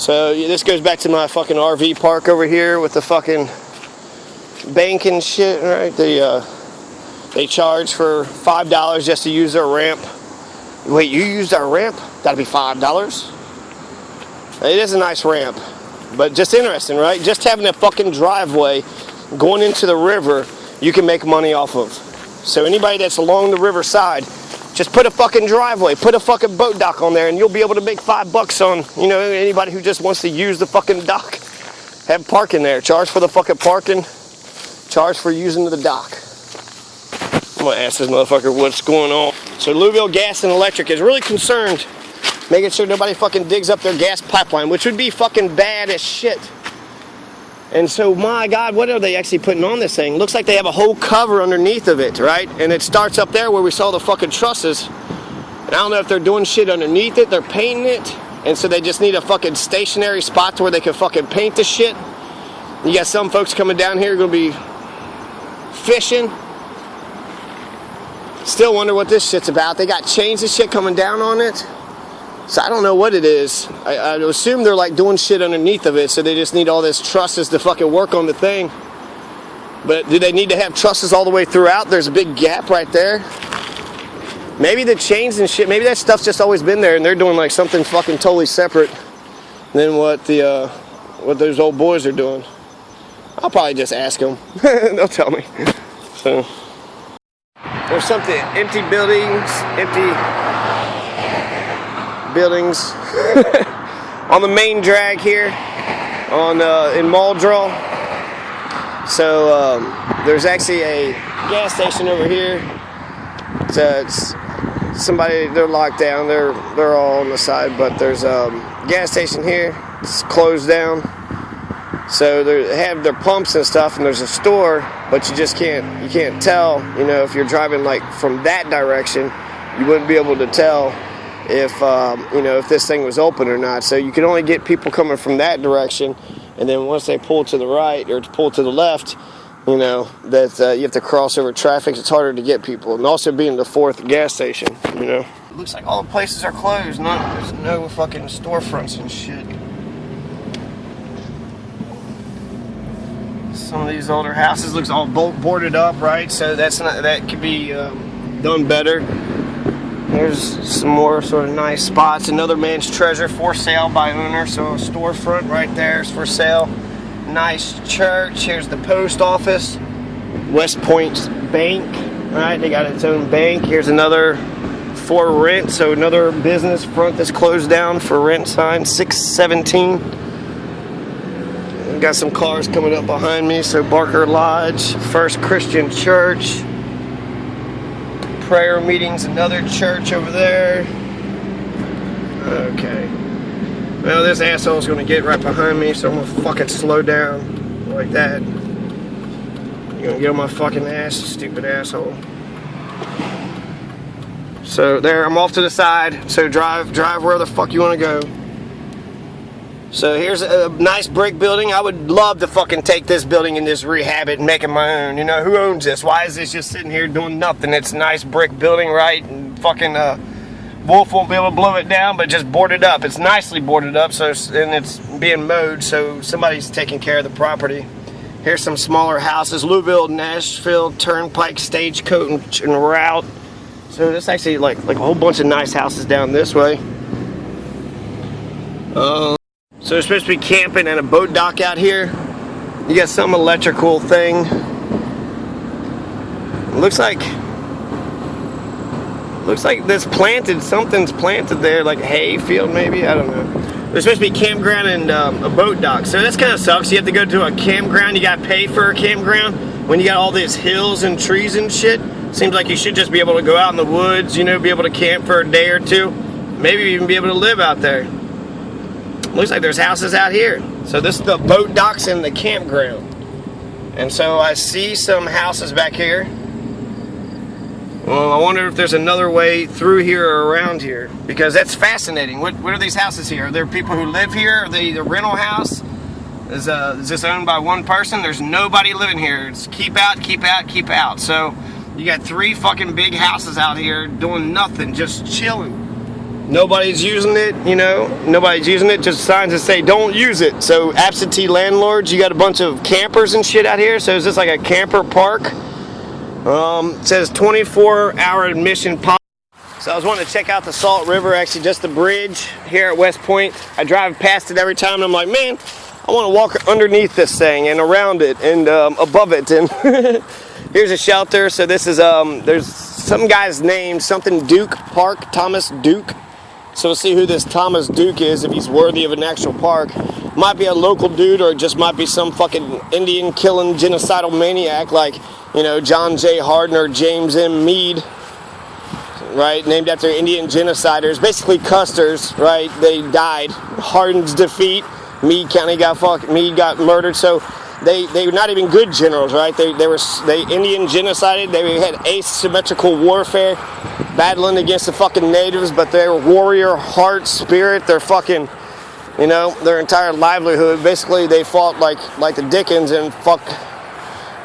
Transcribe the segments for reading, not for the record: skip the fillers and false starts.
So this goes back to my fucking RV park over here with the fucking bank and shit, right? They charge for $5 just to use their ramp. Wait, you used our ramp? That'd be $5. It is a nice ramp, but just interesting, right? Just having a fucking driveway going into the river, you can make money off of. So anybody that's along the riverside, just put a fucking driveway, put a fucking boat dock on there, and you'll be able to make $5 on, you know, anybody who just wants to use the fucking dock. Have parking there. Charge for the fucking parking. Charge for using the dock. I'm gonna ask this motherfucker what's going on. So Louisville Gas and Electric is really concerned, making sure nobody fucking digs up their gas pipeline, which would be fucking bad as shit. And so, my God, what are they actually putting on this thing? Looks like they have a whole cover underneath of it, right? And it starts up there where we saw the fucking trusses. And I don't know if they're doing shit underneath it, they're painting it, and so they just need a fucking stationary spot to where they can fucking paint the shit. You got some folks coming down here gonna be fishing. Still wonder what this shit's about. They got chains and shit coming down on it. So I don't know what it is. I assume they're like doing shit underneath of it, so they just need all this trusses to fucking work on the thing. But do they need to have trusses all the way throughout? There's a big gap right there. Maybe the chains and shit, maybe that stuff's just always been there and they're doing like something fucking totally separate than what those old boys are doing. I'll probably just ask them. They'll tell me. So there's something, empty buildings on the main drag here in Muldrow. So there's actually a gas station over here. So it's somebody, they're locked down, they're all on the side, but there's a gas station here. It's closed down. So they have their pumps and stuff, and there's a store, but you can't tell, you know, if you're driving like from that direction, you wouldn't be able to tell if you know, if this thing was open or not. So you can only get people coming from that direction, and then once they pull to the right or pull to the left, you know, that you have to cross over traffic. It's harder to get people, and also being the fourth gas station, you know. It looks like all the places are closed. There's no fucking storefronts and shit. Some of these older houses looks all boarded up, right? So that could be done better. There's some more sort of nice spots. Another man's treasure for sale by owner. So a storefront right there is for sale. Nice church. Here's the post office. West Point Bank. Right, they got its own bank. Here's another for rent. So another business front that's closed down for rent sign. 617. Got some cars coming up behind me. So Barker Lodge, First Christian Church. Prayer meetings, another church over there. Okay. Well, this asshole's gonna get right behind me, so I'm gonna fucking slow down like that. You're gonna get on my fucking ass, you stupid asshole. So there, I'm off to the side. So drive where the fuck you wanna go. So here's a nice brick building. I would love to fucking take this building and just rehab it and make it my own. You know, who owns this? Why is this just sitting here doing nothing? It's a nice brick building, right? And fucking Wolf won't be able to blow it down, but just boarded up. It's nicely boarded up, so and it's being mowed, so somebody's taking care of the property. Here's some smaller houses. Louisville, Nashville, Turnpike, Stagecoach, and Route. So there's actually like a whole bunch of nice houses down this way. So there's supposed to be camping and a boat dock out here. You got some electrical thing. Looks like this planted, something's planted there, like a hay field maybe, I don't know. There's supposed to be campground and a boat dock. So that's kind of sucks. You have to go to a campground, you gotta pay for a campground when you got all these hills and trees and shit. Seems like you should just be able to go out in the woods, you know, be able to camp for a day or two. Maybe even be able to live out there. Looks like there's houses out here. So this is the boat docks and the campground. And so I see some houses back here. Well, I wonder if there's another way through here or around here, because that's fascinating. What are these houses here? Are there people who live here? Are they the rental house? Is this owned by one person? There's nobody living here. It's keep out, keep out, keep out. So you got 3 fucking big houses out here doing nothing, just chilling. Nobody's using it, you know. Nobody's using it. Just signs that say don't use it. So absentee landlords, you got a bunch of campers and shit out here. So is this like a camper park? It says 24-hour admission policy. So I was wanting to check out the Salt River, actually just the bridge here at West Point. I drive past it every time and I'm like, man, I want to walk underneath this thing and around it and above it. And here's a shelter. So this is, there's some guy's name, something Duke Park, Thomas Duke. So we'll see who this Thomas Duke is, if he's worthy of an actual park. Might be a local dude, or it just might be some fucking Indian killing genocidal maniac like, you know, John J. Hardin or James M. Meade, right? Named after Indian genociders, basically Custers, right? They died. Hardin's defeat. Meade County Meade got murdered. So they were not even good generals, right? They Indian genocided. They had asymmetrical warfare, battling against the fucking natives, but their warrior heart, spirit, their fucking, you know, their entire livelihood. Basically, they fought like the Dickens and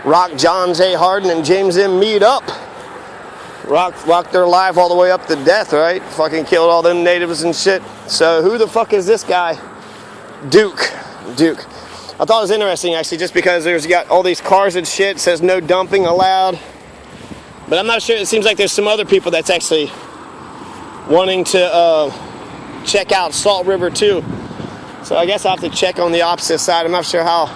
rocked John J. Hardin and James M. Meade up. Rocked their life all the way up to death, right? Fucking killed all them natives and shit. So who the fuck is this guy? Duke. I thought it was interesting, actually, just because there's got all these cars and shit. It says no dumping allowed. But I'm not sure. It seems like there's some other people that's actually wanting to check out Salt River too. So I guess I'll have to check on the opposite side. I'm not sure how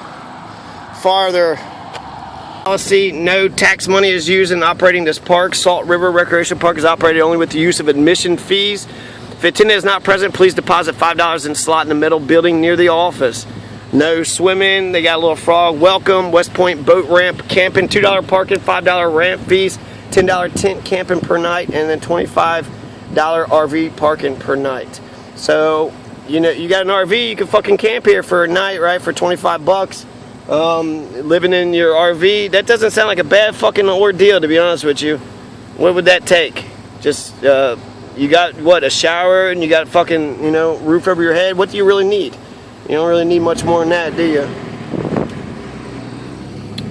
far their policy. No tax money is used in operating this park. Salt River Recreation Park is operated only with the use of admission fees. If attendant is not present, please deposit $5 in slot in the middle building near the office. No swimming. They got a little frog welcome. West Point boat ramp camping. $2 parking, $5 ramp fees, $10 tent camping per night, and then $25 RV parking per night. So, you know, you got an RV, you can fucking camp here for a night, right? For 25 bucks. Living in your RV, that doesn't sound like a bad fucking ordeal, to be honest with you. What would that take? Just, you got, what, a shower, and you got fucking, you know, roof over your head. What do you really need? You don't really need much more than that, do you?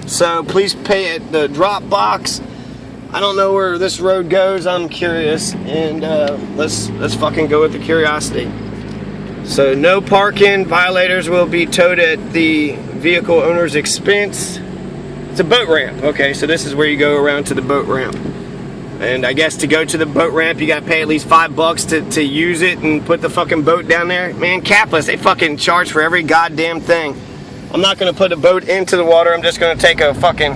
So please pay at the drop box. I don't know where this road goes. I'm curious, and let's fucking go with the curiosity. So no parking. Violators will be towed at the vehicle owner's expense. It's a boat ramp. Okay, so this is where you go around to the boat ramp. And I guess to go to the boat ramp, you gotta pay at least $5 to use it and put the fucking boat down there. Man, capless, they fucking charge for every goddamn thing. I'm not gonna put a boat into the water. I'm just gonna take a fucking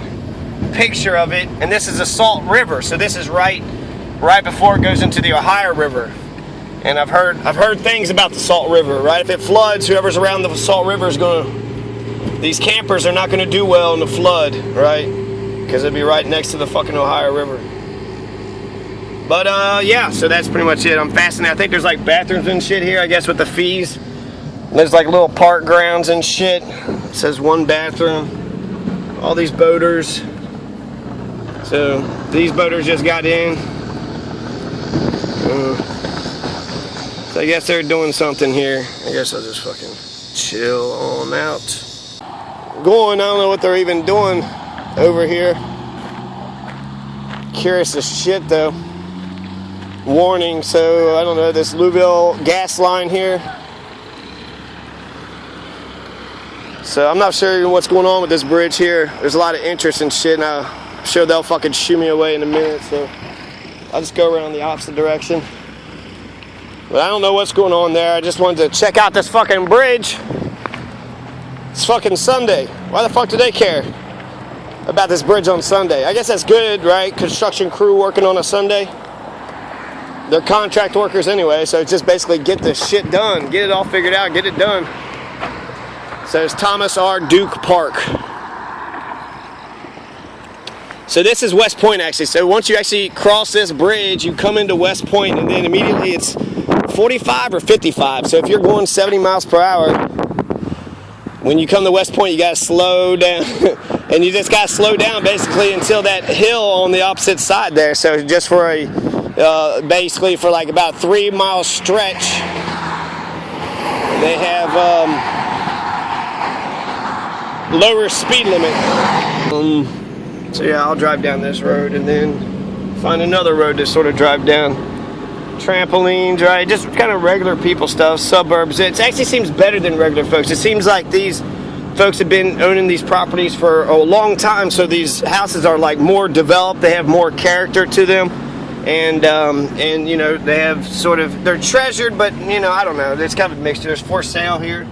picture of it. And this is the Salt River, so this is right before it goes into the Ohio River. And I've heard things about the Salt River, right? If it floods, whoever's around the Salt River is gonna, these campers are not gonna do well in the flood, right? Because it'd be right next to the fucking Ohio River. But yeah, so that's pretty much it. I'm fascinated. I think there's like bathrooms and shit here, I guess, with the fees. There's like little park grounds and shit. It says one bathroom. All these boaters. So these boaters just got in. So I guess they're doing something here. I guess I'll just fucking chill on out. I don't know what they're even doing over here. Curious as shit though. Warning, so I don't know, this Louisville gas line here. So I'm not sure what's going on with this bridge here. There's a lot of interest and shit, and I'm sure they'll fucking shoo me away in a minute, so I'll just go around the opposite direction. But I don't know what's going on there. I just wanted to check out this fucking bridge. It's fucking Sunday. Why the fuck do they care about this bridge on Sunday? I guess that's good, right? Construction crew working on a Sunday. They're contract workers anyway, so it's just basically get this shit done. Get it all figured out, get it done. So it's Thomas R. Duke Park. So this is West Point, actually. So once you actually cross this bridge, you come into West Point, and then immediately it's 45 or 55. So if you're going 70 miles per hour, when you come to West Point, you gotta slow down. And you just gotta slow down basically until that hill on the opposite side there. So just for a basically for like about a 3-mile stretch, they have lower speed limit. So yeah, I'll drive down this road and then find another road to sort of drive down. trampolines, right? Just kind of regular people stuff, suburbs. It actually seems better than regular folks. It seems like these folks have been owning these properties for a long time, so these houses are like more developed. They have more character to them, and you know, they have sort of, they're treasured, but you know, I don't know. It's kind of a mixture. There's for sale here.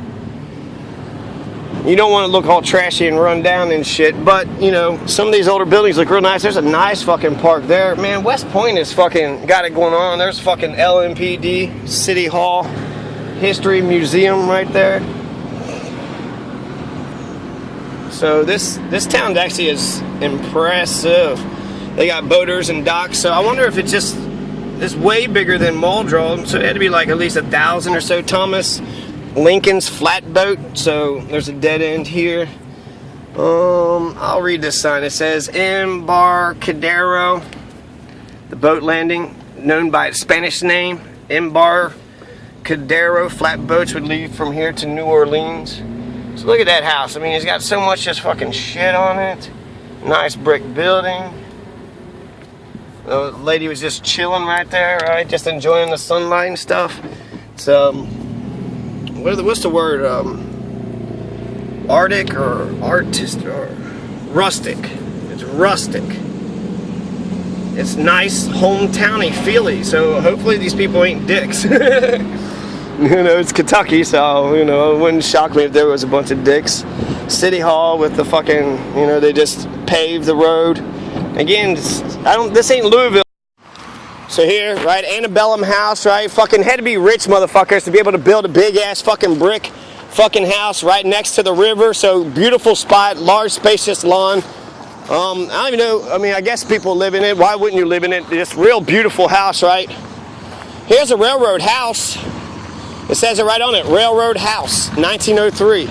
You don't want to look all trashy and run down and shit, but you know, some of these older buildings look real nice. There's a nice fucking park there. Man, West Point is fucking got it going on. There's fucking LMPD, City Hall, History Museum right there. So this town actually is impressive. They got boaters and docks, so I wonder if it's way bigger than Muldrow, so it had to be like at least 1,000 or so. Thomas Lincoln's flatboat, so there's a dead end here. I'll read this sign. It says Embarcadero, the boat landing, known by its Spanish name. Embarcadero flatboats would leave from here to New Orleans. So look at that house. I mean, it's got so much just fucking shit on it. Nice brick building. The lady was just chilling right there, right? Just enjoying the sunlight and stuff. It's what's the word? Arctic or artist or rustic. It's rustic. It's nice, hometowny feely. So hopefully these people ain't dicks. You know, it's Kentucky, so you know, it wouldn't shock me if there was a bunch of dicks. City Hall with the fucking, you know, they just paved the road. Again, this ain't Louisville. So here, right, antebellum house, right? Fucking had to be rich motherfuckers to be able to build a big ass fucking brick fucking house right next to the river. So beautiful spot, large spacious lawn. I don't even know, I mean, I guess people live in it. Why wouldn't you live in it? This real beautiful house, right? Here's a railroad house. It says it right on it, Railroad House, 1903.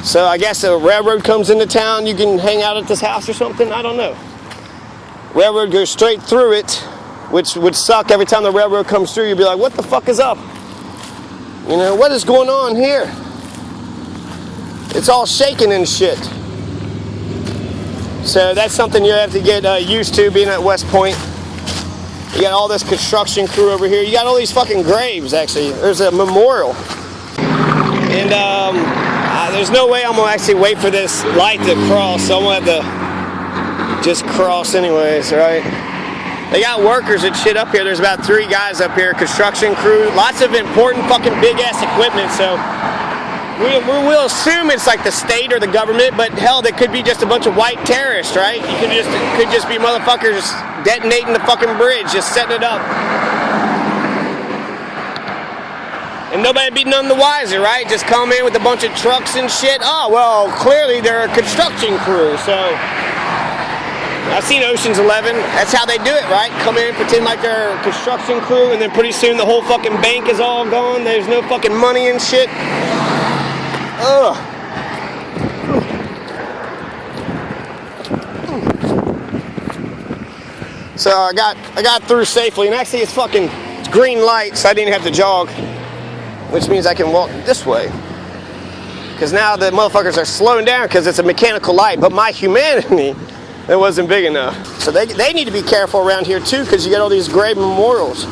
So I guess a railroad comes into town, you can hang out at this house or something, I don't know. Railroad goes straight through it, which would suck. Every time the railroad comes through, you'd be like, what the fuck is up? You know, what is going on here? It's all shaking and shit. So that's something you have to get used to being at West Point. You got all this construction crew over here. You got all these fucking graves, actually. There's a memorial. And there's no way I'm going to actually wait for this light to cross, so I'm going to have to just cross anyways, right? They got workers and shit up here. There's about 3 guys up here, construction crew. Lots of important fucking big-ass equipment, so we'll assume it's like the state or the government, but hell, that could be just a bunch of white terrorists, right? It could just be motherfuckers detonating the fucking bridge, just setting it up. And nobody'd be none the wiser, right? Just come in with a bunch of trucks and shit. Oh, well, clearly they're a construction crew, so I've seen Ocean's 11. That's how they do it, right? Come in, pretend like they're a construction crew, and then pretty soon the whole fucking bank is all gone. There's no fucking money and shit. Ugh. So I got through safely, and actually it's green light, so I didn't have to jog, which means I can walk this way. Because now the motherfuckers are slowing down because it's a mechanical light, but my humanity, it wasn't big enough. So they need to be careful around here too, because you got all these grave memorials.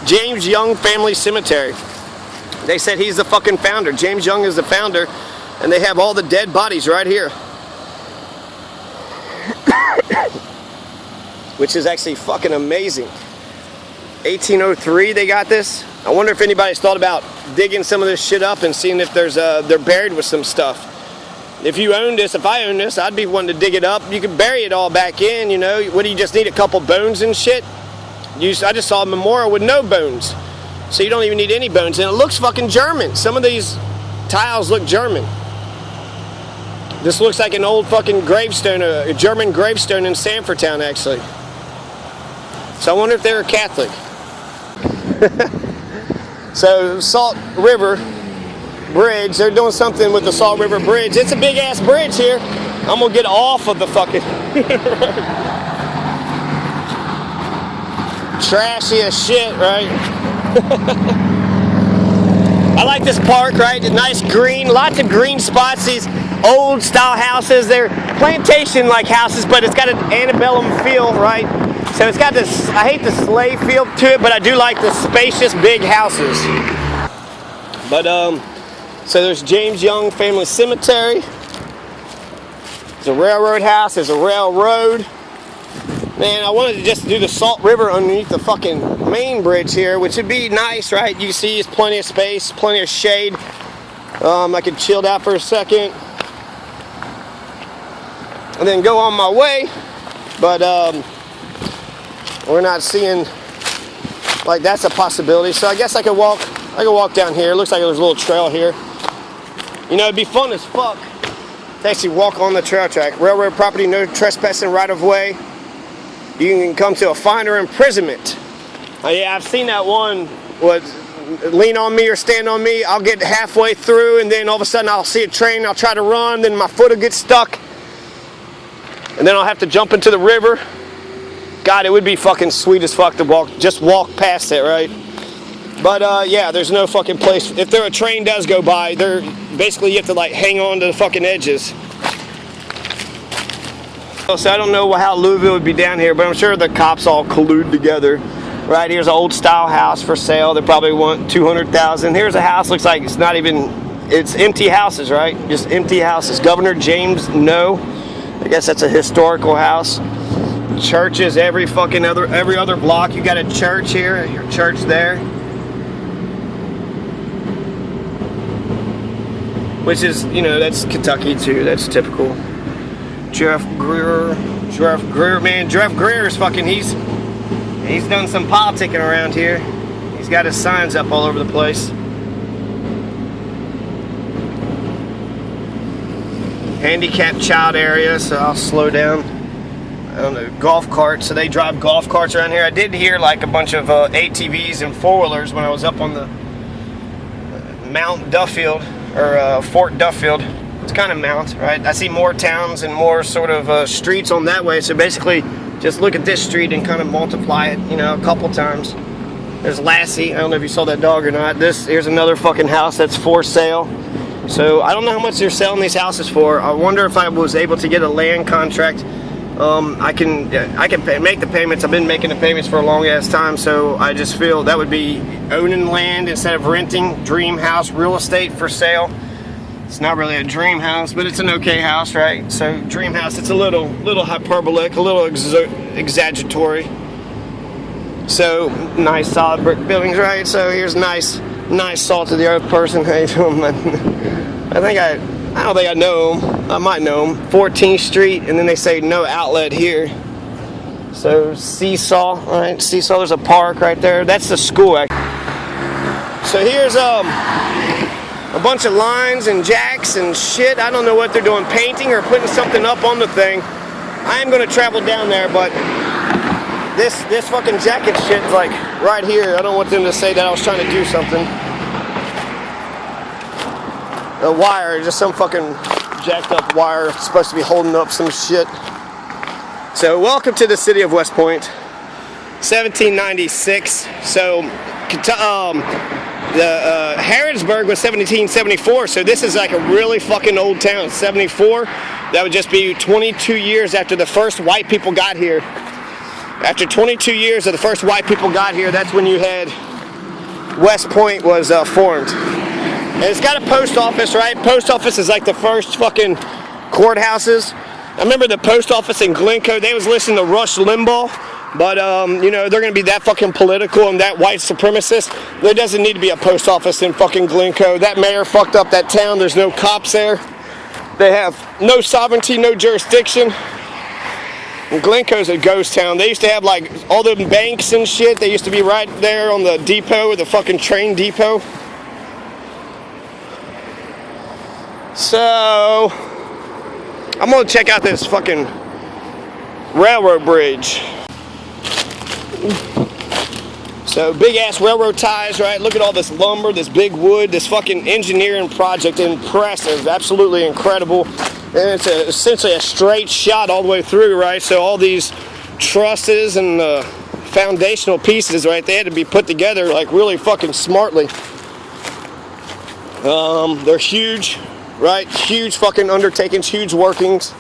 James Young Family Cemetery. They said he's the fucking founder. James Young is the founder, and they have all the dead bodies right here. Which is actually fucking amazing. 1803 they got this. I wonder if anybody's thought about digging some of this shit up and seeing if they're buried with some stuff. If you own this, if I own this, I'd be wanting to dig it up. You could bury it all back in, you know. What do you just need, a couple bones and shit? I just saw a memorial with no bones. So you don't even need any bones, and it looks fucking German. Some of these tiles look German. This looks like an old fucking gravestone, a German gravestone in Sanford Town, actually. So I wonder if they were Catholic. So Salt River Bridge, they're doing something with the Salt River Bridge. It's a big ass bridge here. I'm gonna get off of the fucking trashy as shit, right? I like this park, right? Nice green, lots of green spots. These old style houses, they're plantation like houses, but it's got an antebellum feel, right? So it's got this, I hate the slave feel to it, but I do like the spacious big houses. But so there's James Young Family Cemetery. There's a railroad house, there's a railroad. Man, I wanted to just do the Salt River underneath the fucking main bridge here, which would be nice, right? You see there's plenty of space, plenty of shade. I could chill out for a second and then go on my way. But we're not seeing, like, that's a possibility. So I guess I could walk down here. It looks like there's a little trail here. You know, it'd be fun as fuck to actually walk on the trail track. Railroad property, no trespassing, right of way. You can come to a fine or imprisonment. Yeah, I've seen that one. What, lean on me or stand on me. I'll get halfway through, and then all of a sudden I'll see a train. I'll try to run, then my foot will get stuck, and then I'll have to jump into the river. God, it would be fucking sweet as fuck to just walk past it, right? But yeah, there's no fucking place. If a train does go by, basically you have to like hang on to the fucking edges. So I don't know how Louisville would be down here, but I'm sure the cops all collude together. Right here's an old style house for sale. They probably want $200,000. Here's a house, looks like it's not even, it's empty houses, right? Just empty houses. Governor James No. I guess that's a historical house. Churches every other block. You got a church here, your church there. Which is, you know, that's Kentucky too. That's typical. Jeff Greer, man, Jeff Greer is fucking, he's done some politicking around here. He's got his signs up all over the place. Handicapped child area, so I'll slow down. I don't know, golf carts, so they drive golf carts around here. I did hear like a bunch of ATVs and four-wheelers when I was up on the Mount Duffield, or Fort Duffield. It's kind of mount, right? I see more towns and more sort of streets on that way. So basically, just look at this street and kind of multiply it, you know, a couple times. There's Lassie. I don't know if you saw that dog or not. Here's another fucking house that's for sale. So I don't know how much they're selling these houses for. I wonder if I was able to get a land contract. I can make the payments. I've been making the payments for a long ass time. So I just feel that would be owning land instead of renting. Dream house, real estate for sale. It's not really a dream house, but it's an okay house, right? So dream house, it's a little hyperbolic, a little exaggeratory. So nice solid brick buildings, right? So here's nice salt of the earth person. How you doing, man? I don't think I know him. I might know him. 14th Street, and then they say no outlet here. So Seesaw, all right? Seesaw, there's a park right there. That's the school. So here's a bunch of lines and jacks and shit. I don't know what they're doing, painting or putting something up on the thing. I am going to travel down there, but this fucking jacket shit's like right here. I don't want them to say that I was trying to do something. The wire, just some fucking jacked up wire. It's supposed to be holding up some shit. So welcome to the city of West Point, 1796. So Harrodsburg was 1774, so this is like a really fucking old town. 74, that would just be 22 years after the first white people got here. After 22 years of the first white people got here, that's when you had West Point was formed. And it's got a post office, right? Post office is like the first fucking courthouses. I remember the post office in Glencoe, they was listening to Rush Limbaugh. But, you know, they're going to be that fucking political and that white supremacist. There doesn't need to be a post office in fucking Glencoe. That mayor fucked up that town. There's no cops there. They have no sovereignty, no jurisdiction. And Glencoe's a ghost town. They used to have, like, all the banks and shit. They used to be right there on the depot, the fucking train depot. So, I'm going to check out this fucking railroad bridge. So big ass railroad ties, right? Look at all this lumber, this big wood, this fucking engineering project. Impressive, absolutely incredible. And it's essentially a straight shot all the way through, right? So all these trusses and foundational pieces, right? They had to be put together like really fucking smartly. They're huge, right? Huge fucking undertakings, huge workings.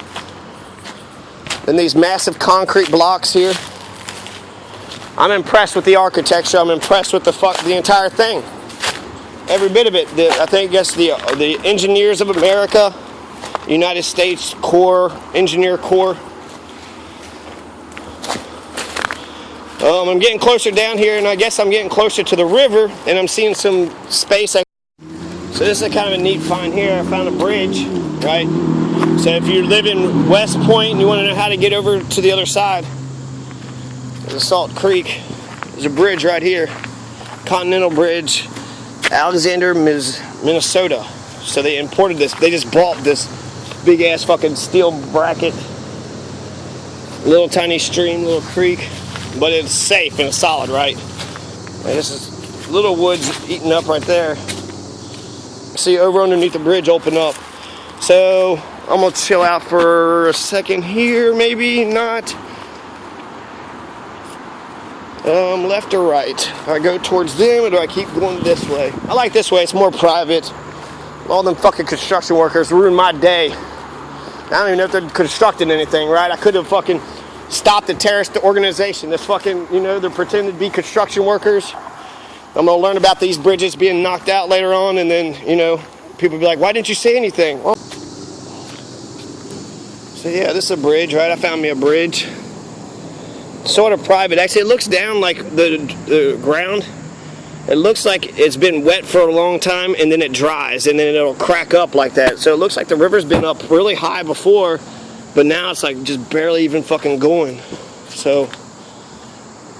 And these massive concrete blocks here. I'm impressed with the architecture. I'm impressed with the entire thing. Every bit of it. I think, the Engineers of America, United States Engineer Corps. I'm getting closer down here, and I guess I'm getting closer to the river, and I'm seeing some space. So this is kind of a neat find here. I found a bridge, right? So if you live in West Point and you want to know how to get over to the other side, there's a Salt Creek. There's a bridge right here. Continental Bridge, Alexander, Minnesota. So they imported this. They just bought this big ass fucking steel bracket. Little tiny stream, little creek. But it's safe and it's solid, right? And this is little woods eaten up right there. See, over underneath the bridge open up. So I'm gonna chill out for a second here, maybe not. Left or right? Do I go towards them or do I keep going this way? I like this way, it's more private. All them fucking construction workers ruined my day. I don't even know if they're constructing anything, right? I could have fucking stopped the terrorist organization. This fucking, they're pretending to be construction workers. I'm gonna learn about these bridges being knocked out later on, and then, people be like, why didn't you say anything? Well, so yeah, this is a bridge, right? I found me a bridge. Sort of private. Actually, it looks down like the ground. It looks like it's been wet for a long time, and then it dries, and then it'll crack up like that. So it looks like the river's been up really high before, but now it's like just barely even fucking going. So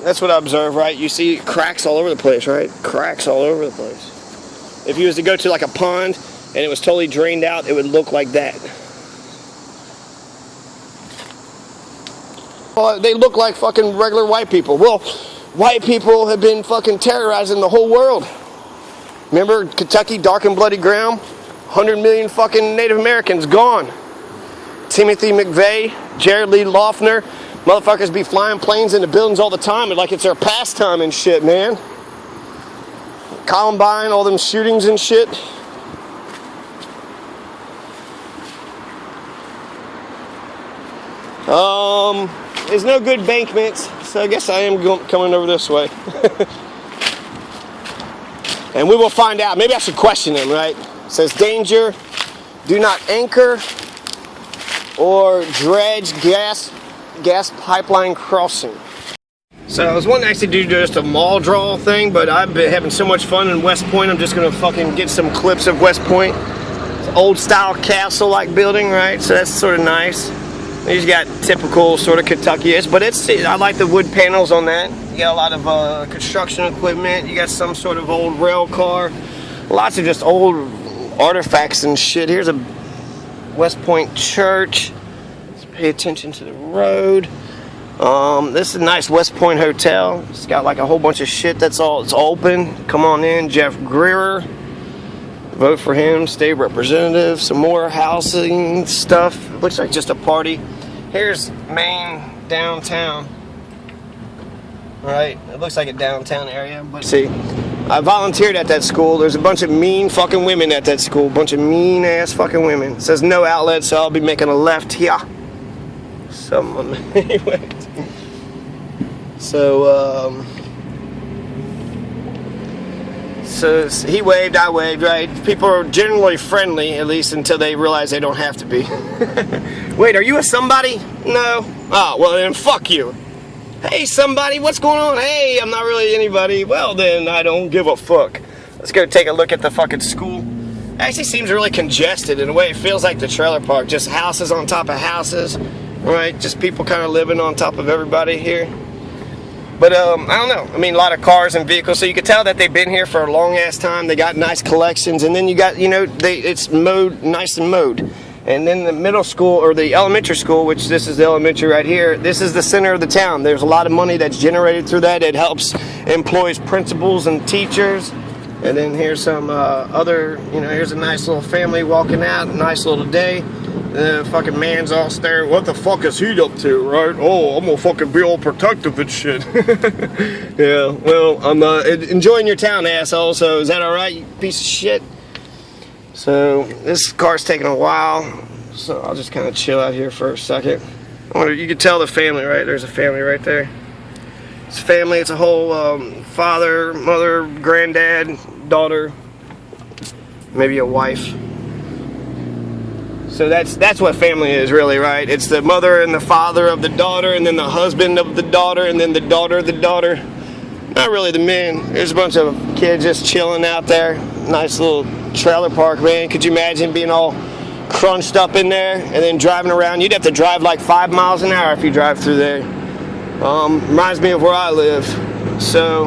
that's what I observe, right? You see cracks all over the place, right? Cracks all over the place. If you was to go to like a pond and it was totally drained out, it would look like that. Well, they look like fucking regular white people. Well, white people have been fucking terrorizing the whole world. Remember Kentucky, dark and bloody ground? 100 million fucking Native Americans gone. Timothy McVeigh, Jared Lee Loughner, motherfuckers be flying planes into buildings all the time and like it's their pastime and shit, man. Columbine, all them shootings and shit. There's no good embankments, so I guess I am coming over this way. And we will find out. Maybe I should question him, right? It says danger, do not anchor or dredge gas pipeline crossing. So I was wanting to actually do just a mall draw thing, but I've been having so much fun in West Point. I'm just gonna fucking get some clips of West Point. It's an old style castle-like building, right? So that's sort of nice. You got typical sort of Kentucky-ish, but I like the wood panels on that. You got a lot of construction equipment. You got some sort of old rail car. Lots of just old artifacts and shit. Here's a West Point church. Let's pay attention to the road. This is a nice West Point hotel. It's got like a whole bunch of shit it's open. Come on in, Jeff Greer. Vote for him, state representative. Some more housing stuff. It looks like just a party. Here's Maine downtown. Right, it looks like a downtown area, but see, I volunteered at that school. There's a bunch of mean fucking women at that school. Bunch of mean ass fucking women. It says no outlet, so I'll be making a left here. Anyway. So he waved, I waved, right? People are generally friendly, at least until they realize they don't have to be. Wait, are you a somebody? No. Oh, well then fuck you. Hey somebody, what's going on? Hey, I'm not really anybody. Well then, I don't give a fuck. Let's go take a look at the fucking school. It actually seems really congested in a way. It feels like the trailer park. Just houses on top of houses, right? Just people kind of living on top of everybody here. But I don't know. I mean, a lot of cars and vehicles, so you could tell that they've been here for a long ass time. They got nice collections, and then you got, it's mowed, nice and mowed. And then the middle school, or the elementary school, which this is the elementary right here, this is the center of the town. There's a lot of money that's generated through that. It helps employs principals and teachers. And then here's some other, here's a nice little family walking out, a nice little day. The fucking man's all staring, what the fuck is he up to, right? Oh, I'm gonna fucking be all protective and shit. Yeah, well, I'm enjoying your town, asshole, so is that alright, you piece of shit? So, this car's taking a while, so I'll just kind of chill out here for a second. You can tell the family, right? There's a family right there. It's family. It's a whole father, mother, granddad, daughter, maybe a wife. So that's what family is really, right? It's the mother and the father of the daughter, and then the husband of the daughter, and then the daughter of the daughter. Not really the men. There's a bunch of kids just chilling out there. Nice little trailer park, man. Could you imagine being all crunched up in there and then driving around? You'd have to drive like 5 miles an hour if you drive through there. Reminds me of where I live. So